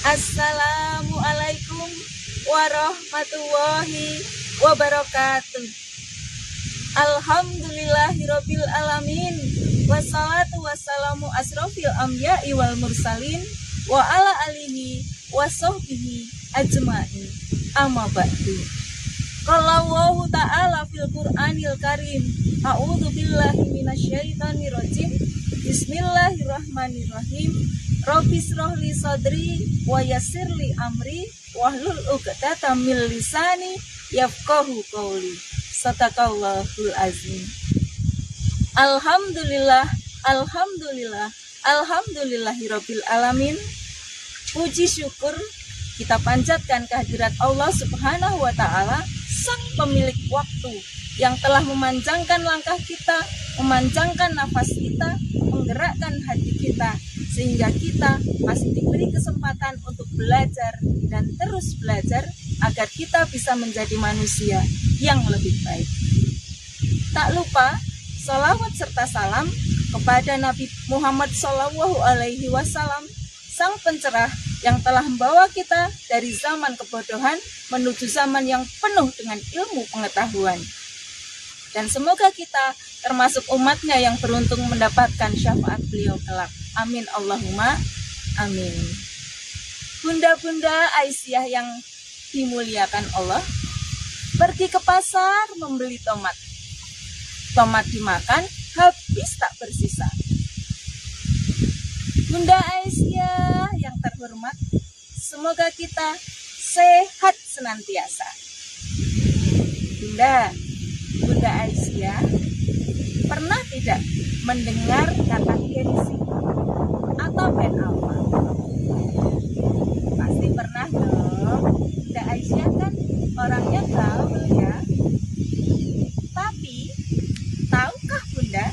Assalamualaikum warahmatullahi wabarakatuh. Alhamdulillahirabbil alamin. Wassalatu wassalamu asrofil anbiya'i wal mursalin wa ala alihi wa sahbihi ajma'in. Amma ba'du. Qala Allahu ta'ala fil Qur'anil Karim. A'udzu billahi minasyaitonir rajim. Bismillahirrahmanirrahim. Rabbi shrah li sadri wa yassir li amri wahlul 'uqdatam min lisani yafqahu qawli. Sadaqallahul azim. Alhamdulillah, alhamdulillah, alhamdulillahirabbil alamin. Puji syukur kita panjatkan kehadirat Allah Subhanahu wa taala, sang pemilik waktu yang telah memanjangkan langkah kita, memanjangkan nafas kita, menggerakkan hati kita, sehingga kita masih diberi kesempatan untuk belajar dan terus belajar agar kita bisa menjadi manusia yang lebih baik. Tak lupa sholawat serta salam kepada Nabi Muhammad SAW, sang pencerah yang telah membawa kita dari zaman kebodohan menuju zaman yang penuh dengan ilmu pengetahuan. Dan semoga kita termasuk umatnya yang beruntung mendapatkan syafaat beliau kelak. Amin Allahumma amin. Bunda-bunda Aisyah yang dimuliakan Allah, pergi ke pasar membeli tomat. Tomat dimakan, habis tak bersisa. Bunda Aisyah yang terhormat, semoga kita sehat senantiasa. Bunda Aisyah, pernah tidak mendengar kata gengsi atau ben alfa? Pasti pernah dong. Bunda Aisyah kan orangnya gaul ya. Tapi tahukah Bunda,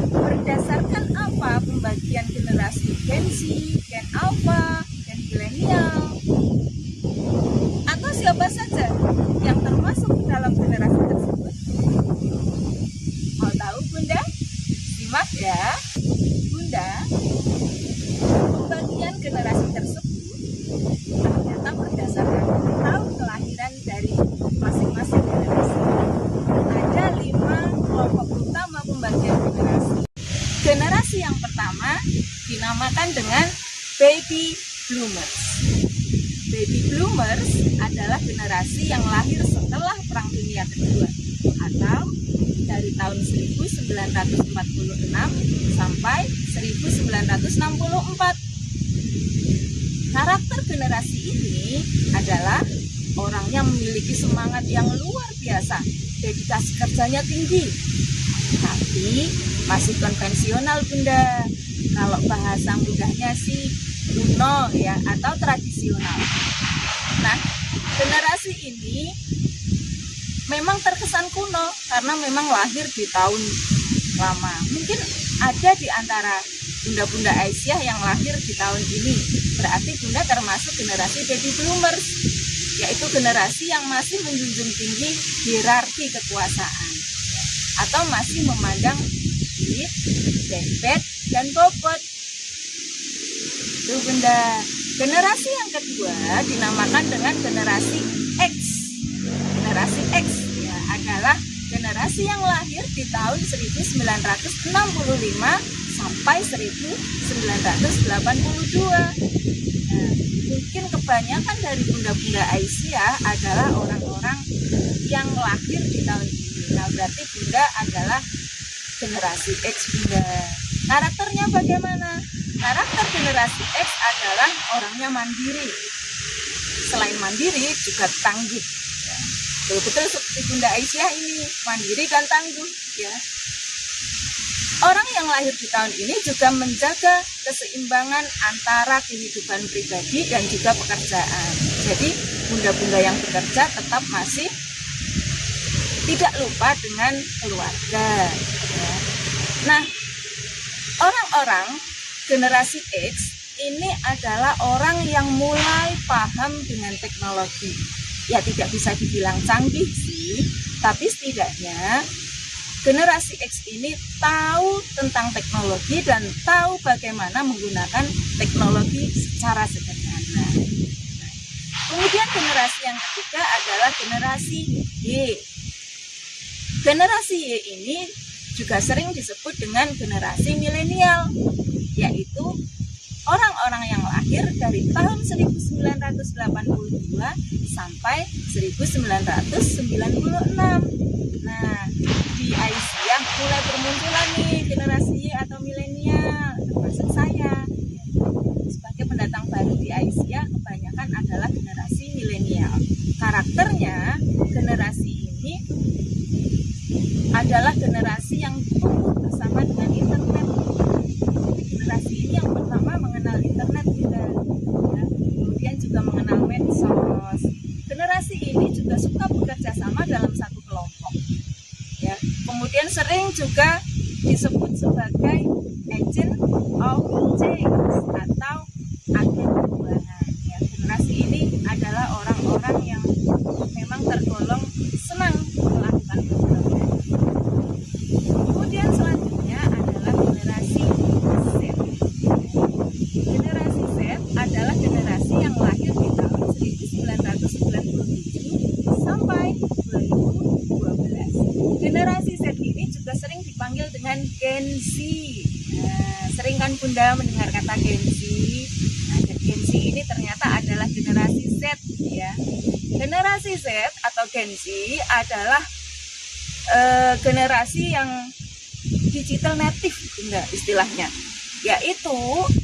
berdasarkan apa pembagian generasi gengsi, gen alfa, gen milenial, atau siapa saja yang termasuk dalam generasi tersebut? Mau tahu Bunda? Simak ya. Bunda, pembagian generasi tersebut ternyata berdasarkan tahun kelahiran dari masing-masing generasi. Ada 5 kelompok utama pembagian generasi. Generasi yang pertama dinamakan dengan baby bloomers. Baby bloomers adalah generasi yang lahir setelah Perang Dunia Kedua atau dari tahun 1946 sampai 1964. Karakter generasi ini adalah orangnya memiliki semangat yang luar biasa, dedikasi kerjanya tinggi, tapi masih konvensional Bunda. Kalau bahasa mudahnya sih kuno ya, atau tradisional. Nah, generasi ini memang terkesan kuno karena memang lahir di tahun lama. Mungkin ada di antara bunda-bunda Aisyah yang lahir di tahun ini. Berarti Bunda termasuk generasi baby bloomers, yaitu generasi yang masih menjunjung tinggi hierarki kekuasaan atau masih memandang duit, dempet, dan bobot. Itu Bunda. Generasi yang kedua dinamakan dengan generasi X. Generasi X ya, adalah generasi yang lahir di tahun 1965 sampai 1982. Nah, mungkin kebanyakan dari bunda-bunda Aisyah adalah orang-orang yang lahir di tahun ini. Nah, berarti Bunda adalah generasi X Bunda. Karakternya bagaimana? Karakter generasi X adalah orangnya mandiri. Selain mandiri juga tangguh. Betul-betul seperti Bunda Aisyah ini, mandiri dan tangguh ya. Orang yang lahir di tahun ini juga menjaga keseimbangan antara kehidupan pribadi dan juga pekerjaan. Jadi bunda-bunda yang bekerja tetap masih tidak lupa dengan keluarga ya. Nah, orang-orang generasi X ini adalah orang yang mulai paham dengan teknologi. Ya tidak bisa dibilang canggih sih, tapi setidaknya generasi X ini tahu tentang teknologi dan tahu bagaimana menggunakan teknologi secara sederhana. Kemudian generasi yang ketiga adalah generasi Y. Generasi Y ini juga sering disebut dengan generasi milenial, yaitu orang-orang yang lahir dari tahun 1982 sampai 1996. Nah, di Aisyah mulai bermunculan nih generasi Y atau milenial, termasuk saya. Sebagai pendatang baru di Aisyah, kebanyakan adalah generasi milenial. Karakternya, generasi ini adalah generasi yang tumbuh bersama dengan internet. Generasi ini yang pertama mengenal internet juga, ya. Kemudian juga mengenal medsos. Generasi ini juga suka bekerja sama dalam satu kelompok, ya. Kemudian sering juga disebut sebagai agent of change atau agen perubahan, ya. Generasi ini adalah orang-orang yang memang tergolong senang melakukan perubahan. Kemudian selanjutnya adalah generasi Z. Generasi Z adalah generasi yang lahir di tahun 1997 sampai 2012. Generasi Z ini juga sering dipanggil dengan Gen Z. Nah, sering kan Bunda mendengar kata Gen Z? Nah, Gen Z ini ternyata adalah generasi Z, ya. Generasi Z atau Gen Z adalah generasi yang digital native, Bunda, istilahnya, yaitu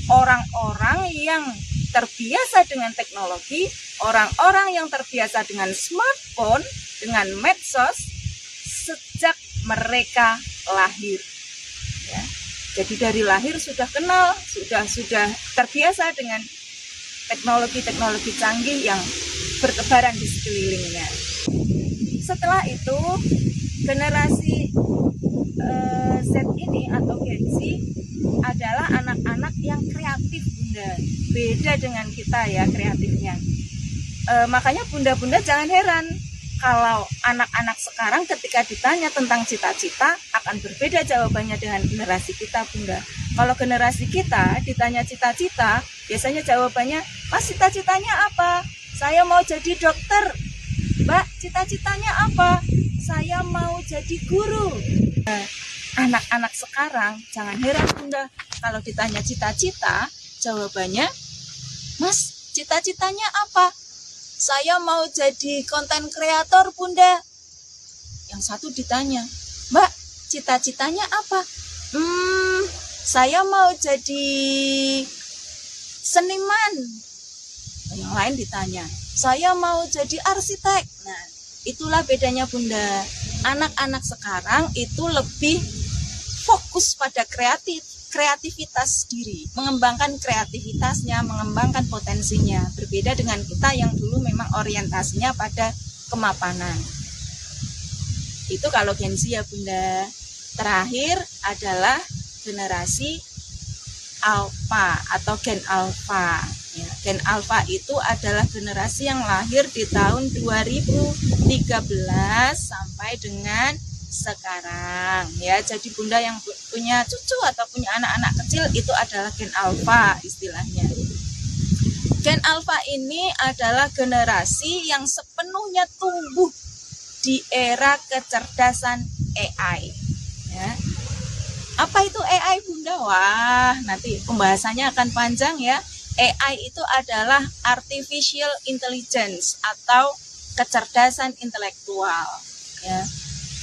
orang-orang yang terbiasa dengan teknologi, orang-orang yang terbiasa dengan smartphone, dengan medsos sejak mereka lahir, ya. Jadi dari lahir sudah kenal, sudah terbiasa dengan teknologi-teknologi canggih yang bertebaran di sekelilingnya. Setelah itu generasi Z ini atau Gen Z adalah anak-anak yang kreatif, Bunda. Beda dengan kita, ya, kreatifnya. Makanya Bunda-bunda jangan heran kalau anak-anak sekarang ketika ditanya tentang cita-cita akan berbeda jawabannya dengan generasi kita, Bunda. Kalau generasi kita ditanya cita-cita, biasanya jawabannya, "Mas, cita-citanya apa?" "Saya mau jadi dokter." "Mbak, cita-citanya apa?" "Saya mau jadi guru." Anak-anak sekarang jangan heran, Bunda, kalau ditanya cita-cita, jawabannya, "Mas, cita-citanya apa?" "Saya mau jadi konten kreator, Bunda." Yang satu ditanya, "Mbak, cita-citanya apa?" "Saya mau jadi seniman." Yang lain ditanya, "Saya mau jadi arsitek." Nah, itulah bedanya, Bunda. Anak-anak sekarang itu lebih fokus pada kreativitas diri, mengembangkan kreativitasnya, mengembangkan potensinya. Berbeda dengan kita yang dulu memang orientasinya pada kemapanan. Itu kalau Gen Z, ya, Bunda. Terakhir adalah generasi Alpha atau Gen Alpha. Ya, Gen Alpha itu adalah generasi yang lahir di tahun 2013 sampai dengan sekarang, ya. Jadi Bunda yang punya cucu atau punya anak-anak kecil itu adalah Gen Alpha istilahnya. Gen Alpha ini adalah generasi yang sepenuhnya tumbuh di era kecerdasan AI, ya. Apa itu AI, Bunda? Wah, nanti pembahasannya akan panjang, ya. AI itu adalah artificial intelligence atau kecerdasan intelektual, ya,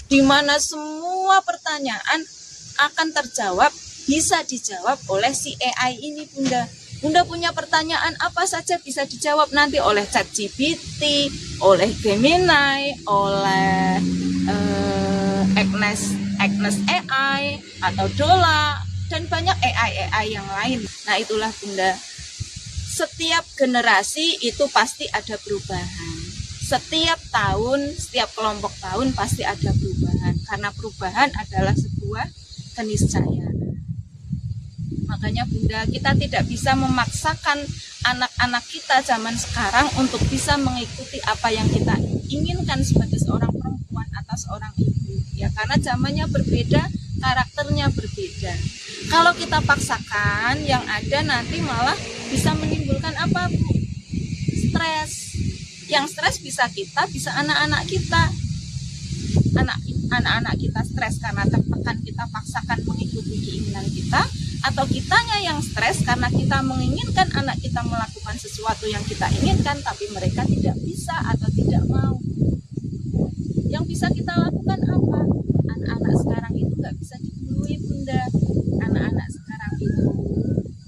di mana semua pertanyaan akan terjawab, bisa dijawab oleh si AI ini, Bunda. Bunda punya pertanyaan apa saja bisa dijawab nanti oleh ChatGPT, oleh Gemini, oleh Agnes AI atau Dola, dan banyak AI yang lain. Nah, itulah, Bunda. Setiap generasi itu pasti ada perubahan. Setiap tahun, setiap kelompok tahun pasti ada perubahan. Karena perubahan adalah sebuah keniscayaan. Makanya, Bunda, kita tidak bisa memaksakan anak-anak kita zaman sekarang untuk bisa mengikuti apa yang kita inginkan sebagai seorang perempuan atau seorang ibu. Ya, karena zamannya berbeda, karakternya berbeda. Kalau kita paksakan, yang ada nanti malah bisa menimbulkan apa, Bu? Stres, Yang stres bisa kita, bisa anak-anak kita. Anak-anak kita stres karena tertekan, kita paksakan mengikuti keinginan kita, atau kitanya yang stres karena kita menginginkan anak kita melakukan sesuatu yang kita inginkan tapi mereka tidak bisa atau tidak mau. Yang bisa kita lakukan apa? Anak-anak sekarang itu nggak bisa dibului, Bunda. Anak-anak sekarang itu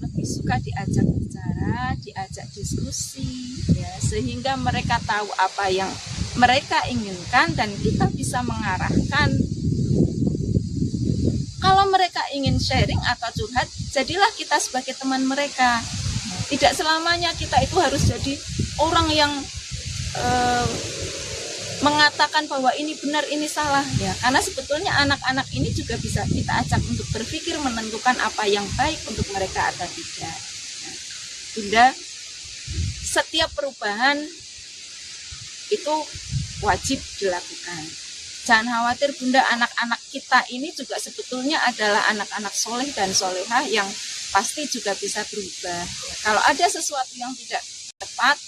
lebih suka diajak bicara, diajak diskusi, ya, sehingga mereka tahu apa yang mereka inginkan dan kita bisa mengarahkan. Kalau mereka ingin sharing atau curhat, jadilah kita sebagai teman mereka. Tidak selamanya kita itu harus jadi orang yang mengatakan bahwa ini benar, ini salah, ya. Karena sebetulnya anak-anak ini juga bisa kita ajak untuk berpikir, menentukan apa yang baik untuk mereka atau tidak. Nah, Bunda, setiap perubahan itu wajib dilakukan. Jangan khawatir Bunda, anak-anak kita ini juga sebetulnya adalah anak-anak soleh dan solehah yang pasti juga bisa berubah. Kalau ada sesuatu yang tidak tepat,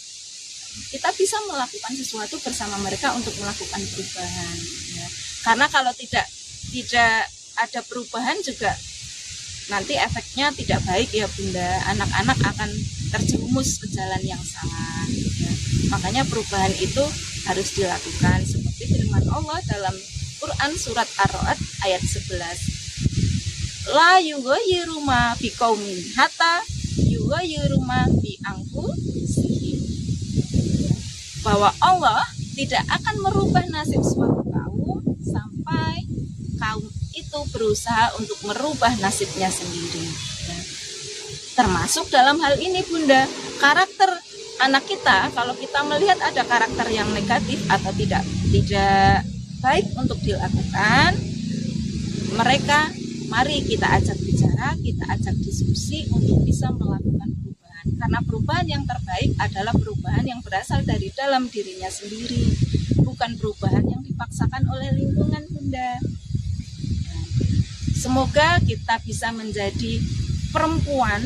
kita bisa melakukan sesuatu bersama mereka untuk melakukan perubahan, ya. Karena kalau tidak ada perubahan juga nanti efeknya tidak baik, ya Bunda. Anak-anak akan terjerumus ke jalan yang salah, ya. Makanya perubahan itu harus dilakukan seperti firman Allah dalam Quran surat Ar-Ra'd ayat 11. La yughayyiru ma biqaumin hatta yughayyiru ma bi anfusihim. Bahwa Allah tidak akan merubah nasib suatu kaum sampai kaum itu berusaha untuk merubah nasibnya sendiri, ya. Termasuk dalam hal ini Bunda, karakter anak kita, kalau kita melihat ada karakter yang negatif atau tidak baik untuk dilakukan, mereka mari kita ajak bicara, kita ajak diskusi untuk bisa melakukan perubahan. Karena perubahan yang terbaik adalah perubahan yang berasal dari dalam dirinya sendiri, bukan perubahan yang dipaksakan oleh lingkungan Bunda. Semoga kita bisa menjadi perempuan,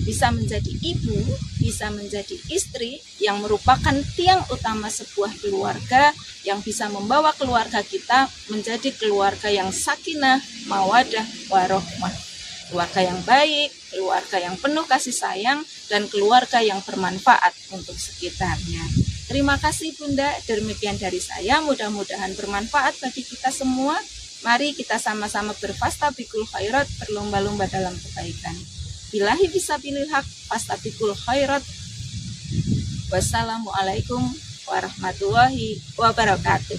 bisa menjadi ibu, bisa menjadi istri yang merupakan tiang utama sebuah keluarga, yang bisa membawa keluarga kita menjadi keluarga yang sakinah, mawadah, warahmah. Keluarga yang baik, keluarga yang penuh kasih sayang, dan keluarga yang bermanfaat untuk sekitarnya. Terima kasih Bunda, demikian dari saya, mudah-mudahan bermanfaat bagi kita semua. Mari kita sama-sama berfastabikul khairat, berlomba-lomba dalam kebaikan. Billahi fisabilil haq, fastabikul khairat. Wassalamualaikum warahmatullahi wabarakatuh.